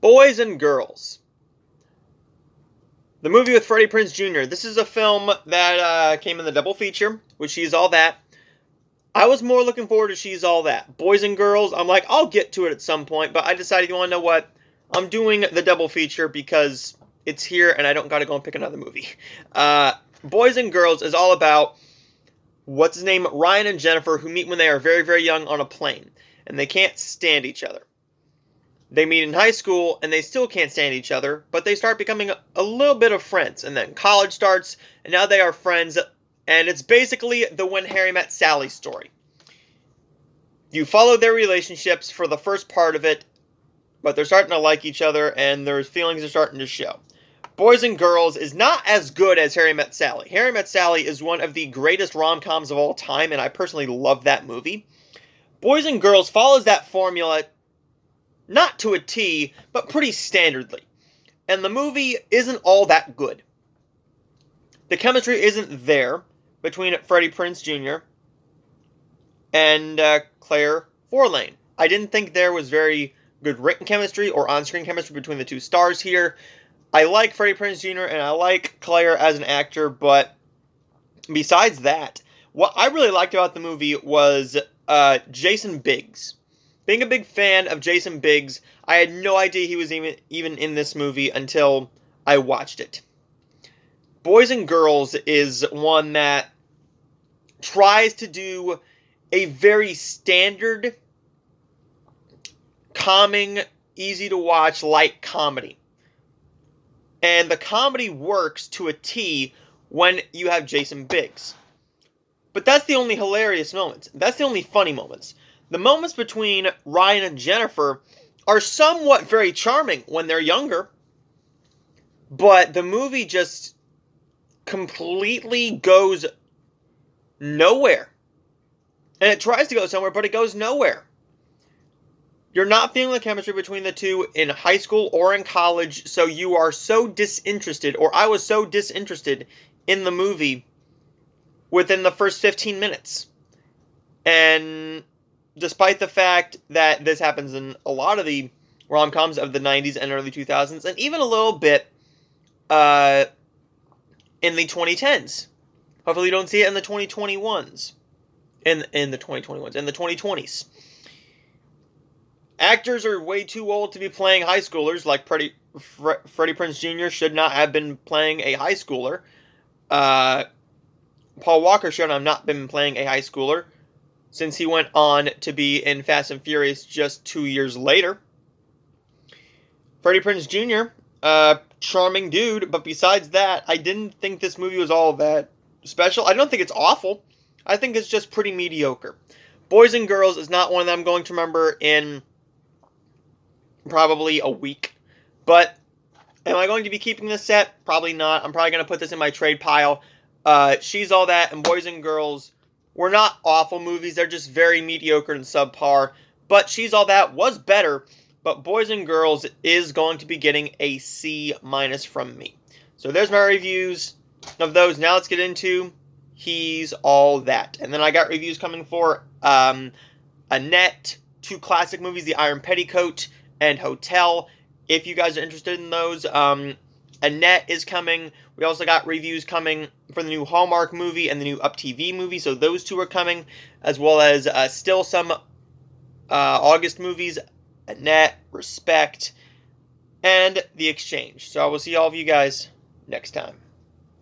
Boys and Girls. The movie with Freddie Prinze Jr. This is a film that came in the double feature with She's All That. I was more looking forward to She's All That. Boys and Girls, I'm like, I'll get to it at some point, but I decided, you want to know what? I'm doing the double feature because it's here and I don't got to go and pick another movie. Boys and Girls is all about, what's his name, Ryan and Jennifer, who meet when they are very, very young on a plane, and they can't stand each other. They meet in high school, and they still can't stand each other, but they start becoming a little bit of friends, and then college starts, and now they are friends, and it's basically the When Harry Met Sally story. You follow their relationships for the first part of it, but they're starting to like each other, and their feelings are starting to show. Boys and Girls is not as good as Harry Met Sally. Harry Met Sally is one of the greatest rom-coms of all time, and I personally love that movie. Boys and Girls follows that formula, not to a T, but pretty standardly. And the movie isn't all that good. The chemistry isn't there between Freddie Prinze Jr. and Claire Forlane. I didn't think there was very good written chemistry or on-screen chemistry between the two stars here. I like Freddie Prinze Jr. and I like Claire as an actor, but besides that, what I really liked about the movie was Jason Biggs. Being a big fan of Jason Biggs, I had no idea he was even in this movie until I watched it. Boys and Girls is one that tries to do a very standard, calming, easy to watch, light comedy. And the comedy works to a T when you have Jason Biggs. But that's the only hilarious moments. That's the only funny moments. The moments between Ryan and Jennifer are somewhat very charming when they're younger. But the movie just completely goes nowhere. And it tries to go somewhere, but it goes nowhere. You're not feeling the chemistry between the two in high school or in college, so you are so disinterested, or I was so disinterested in the movie within the first 15 minutes. And despite the fact that this happens in a lot of the rom-coms of the 90s and early 2000s, and even a little bit in the 2010s. Hopefully you don't see it in the 2021s. In the 2021s. In the 2020s. Actors are way too old to be playing high schoolers, like Freddie Prinze Jr. should not have been playing a high schooler. Paul Walker should have not been playing a high schooler, since he went on to be in Fast and Furious just 2 years later. Freddie Prinze Jr., charming dude, but besides that, I didn't think this movie was all that special. I don't think it's awful. I think it's just pretty mediocre. Boys and Girls is not one that I'm going to remember in probably a week. But am I going to be keeping this set? Probably not. I'm probably going to put this in my trade pile. She's All That and Boys and Girls were not awful movies. They're just very mediocre and subpar. But She's All That was better. But Boys and Girls is going to be getting a C- from me. So there's my reviews of those. Now let's get into He's All That. And then I got reviews coming for Annette, two classic movies, The Iron Petticoat and Hotel. If you guys are interested in those, Annette is coming. We also got reviews coming for the new Hallmark movie and the new Up TV movie, so those two are coming, as well as still some August movies, Annette, Respect, and The Exchange. So I will see all of you guys next time.